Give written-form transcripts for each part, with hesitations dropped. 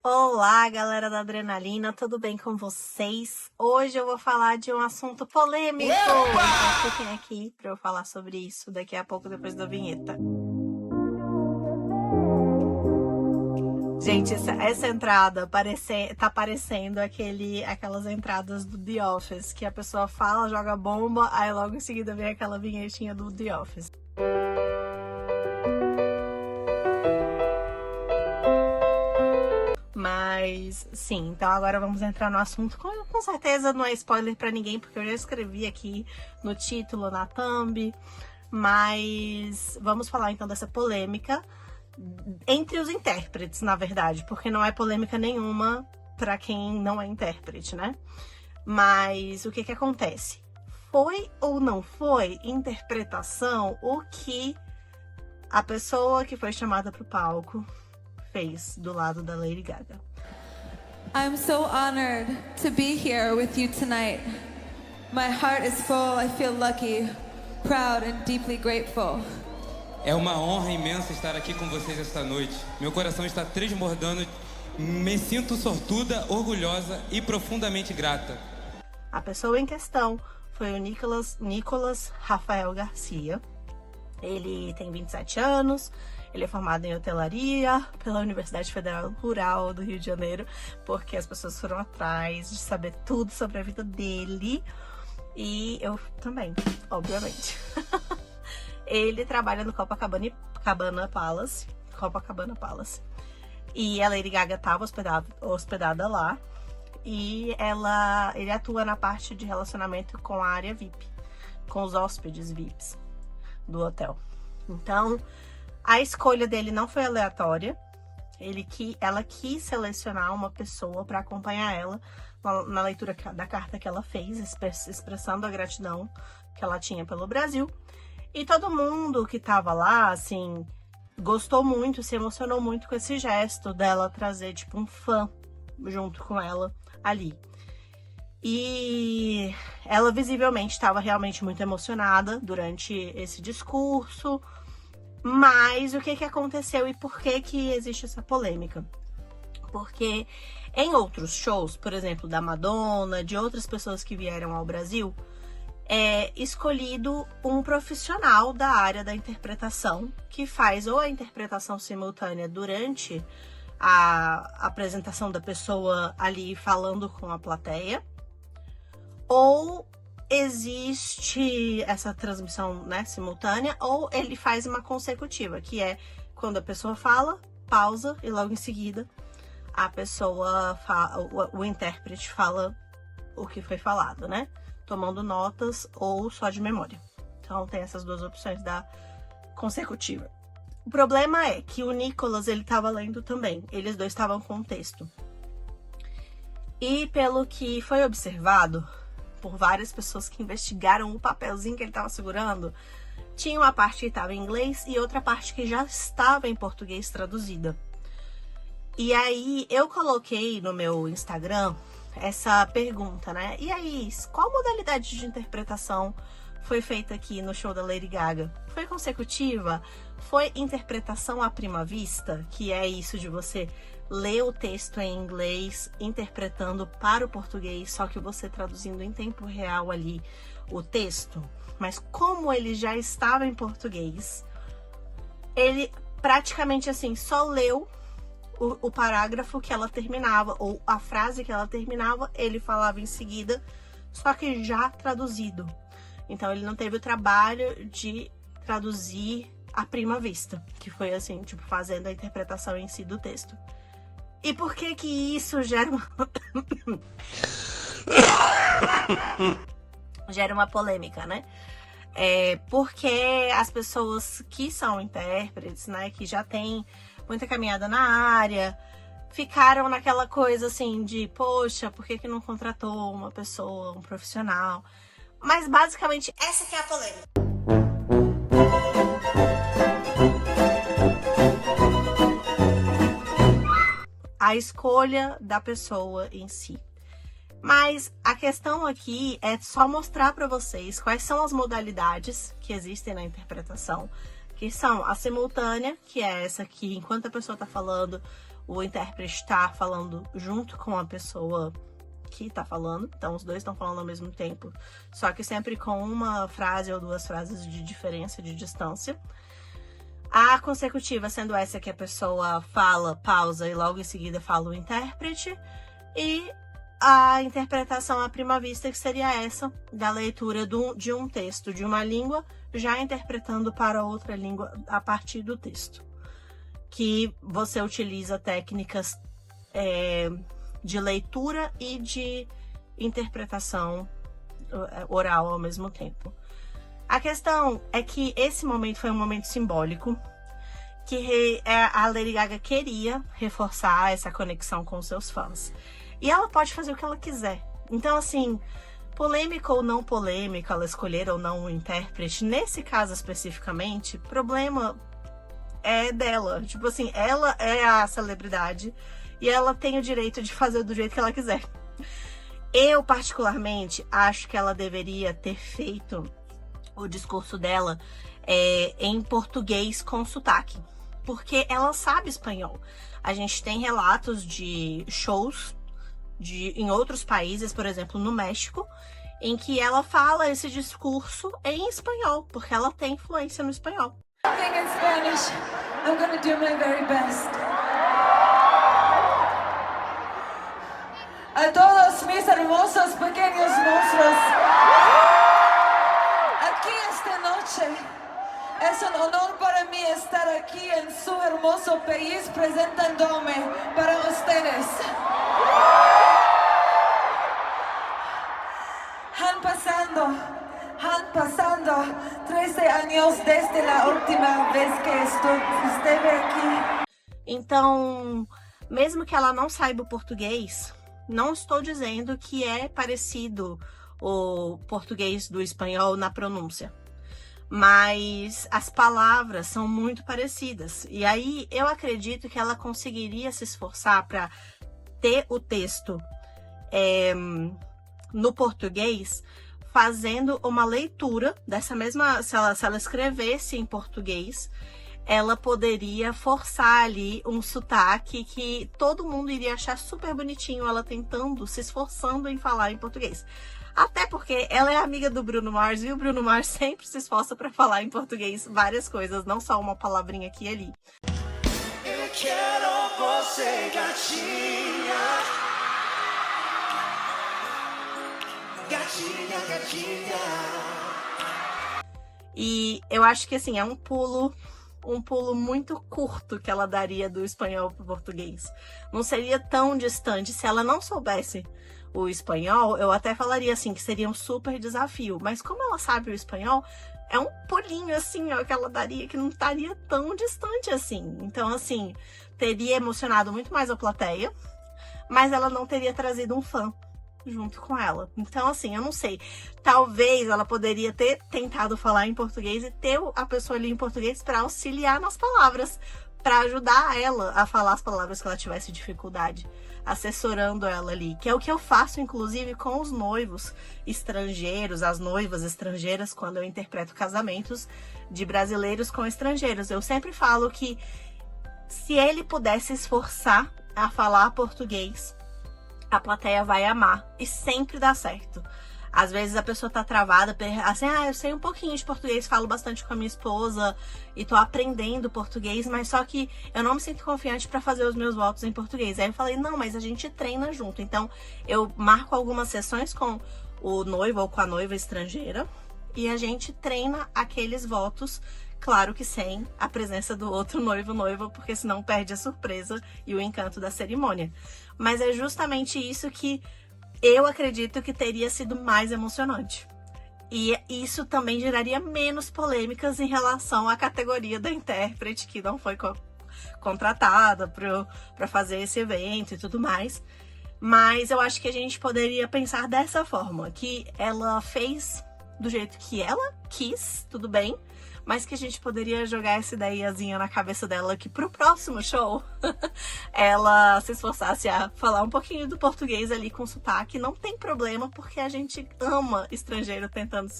Olá, galera da Adrenalina, tudo bem com vocês? Hoje eu vou falar de um assunto polêmico. Então fiquem aqui para eu falar sobre isso daqui a pouco, depois da vinheta. Gente, essa entrada tá parecendo aquelas entradas do The Office, que a pessoa fala, joga bomba, aí logo em seguida vem aquela vinhetinha do The Office. Mas, sim, então agora vamos entrar no assunto. Com certeza não é spoiler pra ninguém, porque eu já escrevi aqui no título, na thumb. Mas vamos falar então dessa polêmica entre os intérpretes, na verdade, porque não é polêmica nenhuma pra quem não é intérprete, né? Mas o que acontece? Foi ou não foi interpretação o que a pessoa que foi chamada pro palco fez do lado da Lady Gaga? I'm so honored to be here with you tonight. My heart is full, I feel lucky, proud and deeply grateful. É uma honra imensa estar aqui com vocês esta noite. Meu coração está transbordando. Me sinto sortuda, orgulhosa e profundamente grata. A pessoa em questão foi o Nicolas Rafael Garcia. Ele tem 27 anos, ele é formado em hotelaria pela Universidade Federal Rural do Rio de Janeiro, porque as pessoas foram atrás de saber tudo sobre a vida dele. E eu também, obviamente. Ele trabalha no Copacabana Palace. E a Lady Gaga estava hospedada lá. E ele atua na parte de relacionamento com a área VIP, com os hóspedes VIPs do hotel. Então, a escolha dele não foi aleatória. Ela quis selecionar uma pessoa para acompanhar ela na leitura da carta que ela fez, expressando a gratidão que ela tinha pelo Brasil. E todo mundo que estava lá, assim, gostou muito, se emocionou muito com esse gesto dela trazer, tipo, um fã junto com ela ali. E ela visivelmente estava realmente muito emocionada durante esse discurso. Mas o que aconteceu e por que existe essa polêmica? Porque em outros shows, por exemplo, da Madonna, de outras pessoas que vieram ao Brasil, é escolhido um profissional da área da interpretação que faz ou a interpretação simultânea durante a apresentação da pessoa ali falando com a plateia, ou existe essa transmissão, né, simultânea, ou ele faz uma consecutiva, que é quando a pessoa fala, pausa e logo em seguida o intérprete fala o que foi falado, né? Tomando notas ou só de memória. Então tem essas duas opções da consecutiva. O problema é que o Nicolas, ele estava lendo também. Eles dois estavam com o texto. E pelo que foi observado por várias pessoas que investigaram o papelzinho que ele estava segurando, tinha uma parte que estava em inglês e outra parte que já estava em português traduzida. E aí eu coloquei no meu Instagram essa pergunta, né? E aí, qual modalidade de interpretação foi feita aqui no show da Lady Gaga? Foi consecutiva? Foi interpretação à prima vista? Que é isso de você ler o texto em inglês, interpretando para o português, só que você traduzindo em tempo real ali o texto. Mas como ele já estava em português, ele praticamente assim só leu o parágrafo que ela terminava, ou a frase que ela terminava, ele falava em seguida, só que já traduzido. Então ele não teve o trabalho de traduzir à prima vista, que foi assim, tipo, fazendo a interpretação em si do texto. E por que isso gera uma polêmica, né? Porque as pessoas que são intérpretes, né, que já têm muita caminhada na área, ficaram naquela coisa assim de, poxa, por que não contratou uma pessoa, um profissional? Mas basicamente essa que é a polêmica. A escolha da pessoa em si. Mas a questão aqui é só mostrar para vocês quais são as modalidades que existem na interpretação, que são a simultânea, que é essa que enquanto a pessoa está falando, o intérprete tá falando junto com a pessoa que tá falando, então os dois estão falando ao mesmo tempo, só que sempre com uma frase ou duas frases de diferença, de distância. A consecutiva sendo essa que a pessoa fala, pausa e logo em seguida fala o intérprete, e a interpretação à prima vista, que seria essa, da leitura de um texto de uma língua, já interpretando para outra língua a partir do texto. Que você utiliza técnicas de leitura e de interpretação oral ao mesmo tempo. A questão é que esse momento foi um momento simbólico, que a Lady Gaga queria reforçar essa conexão com seus fãs. E ela pode fazer o que ela quiser. Então, assim, polêmica ou não polêmica, ela escolher ou não o intérprete, nesse caso especificamente, problema é dela. Tipo assim, ela é a celebridade e ela tem o direito de fazer do jeito que ela quiser. Eu, particularmente, acho que ela deveria ter feito o discurso dela em português com sotaque, porque ela sabe espanhol. A gente tem relatos de shows em outros países, por exemplo, no México, em que ela fala esse discurso em espanhol, porque ela tem influência no espanhol. Something in Spanish. I'm gonna do my very best. A todos mis hermosos pequeños monstruos, aquí esta noche es un honor para mí estar aquí en su hermoso país presentándome para ustedes. Han pasado 13 años desde la última vez que esteve aqui. Então, mesmo que ela não saiba o português, não estou dizendo que é parecido o português do espanhol na pronúncia, mas as palavras são muito parecidas. E aí eu acredito que ela conseguiria se esforçar para ter o texto no português, fazendo uma leitura dessa mesma... Se ela escrevesse em português, ela poderia forçar ali um sotaque que todo mundo iria achar super bonitinho, ela tentando, se esforçando em falar em português. Até porque ela é amiga do Bruno Mars e o Bruno Mars sempre se esforça para falar em português várias coisas, não só uma palavrinha aqui e ali. Eu quero você, gatinha. Gatinha, gatinha. E eu acho que assim, é um pulo muito curto que ela daria do espanhol para o português. Não seria tão distante. Se ela não soubesse o espanhol, eu até falaria assim, que seria um super desafio. Mas como ela sabe o espanhol, é um pulinho assim, ó, que ela daria, que não estaria tão distante assim. Então, assim, teria emocionado muito mais a plateia, mas ela não teria trazido um fã junto com ela. Então, assim, eu não sei. Talvez ela poderia ter tentado falar em português e ter a pessoa ali em português para auxiliar nas palavras, para ajudar ela a falar as palavras que ela tivesse dificuldade, assessorando ela ali, que é o que eu faço, inclusive, com os noivos estrangeiros, as noivas estrangeiras, quando eu interpreto casamentos de brasileiros com estrangeiros. Eu sempre falo que se ele pudesse esforçar a falar português, a plateia vai amar e sempre dá certo. Às vezes a pessoa tá travada, assim, eu sei um pouquinho de português, falo bastante com a minha esposa e tô aprendendo português, mas só que eu não me sinto confiante para fazer os meus votos em português. Aí eu falei, não, mas a gente treina junto. Então eu marco algumas sessões com o noivo ou com a noiva estrangeira e a gente treina aqueles votos, claro que sem a presença do outro noivo ou noiva, porque senão perde a surpresa e o encanto da cerimônia. Mas é justamente isso que eu acredito que teria sido mais emocionante. E isso também geraria menos polêmicas em relação à categoria da intérprete, que não foi contratada para fazer esse evento e tudo mais. Mas eu acho que a gente poderia pensar dessa forma, que ela fez do jeito que ela quis, tudo bem, mas que a gente poderia jogar essa ideiazinha na cabeça dela que pro próximo show ela se esforçasse a falar um pouquinho do português ali com sotaque. Não tem problema, porque a gente ama estrangeiro tentando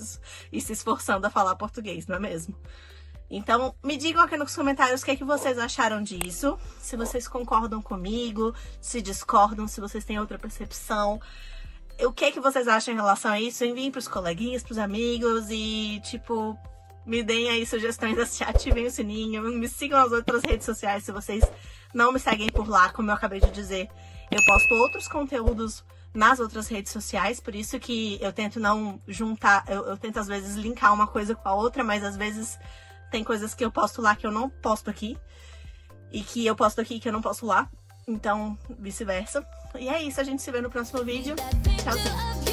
e se esforçando a falar português, não é mesmo? Então, me digam aqui nos comentários o que é que vocês acharam disso. Se vocês concordam comigo, se discordam, se vocês têm outra percepção. O que é que vocês acham em relação a isso? Enviem pros coleguinhas, pros amigos e, tipo, me deem aí sugestões, ativem o sininho, me sigam nas outras redes sociais se vocês não me seguem por lá, como eu acabei de dizer. Eu posto outros conteúdos nas outras redes sociais, por isso que eu tento não juntar, eu tento às vezes linkar uma coisa com a outra, mas às vezes tem coisas que eu posto lá que eu não posto aqui, e que eu posto aqui que eu não posto lá, então vice-versa. E é isso, a gente se vê no próximo vídeo. Tchau, tchau.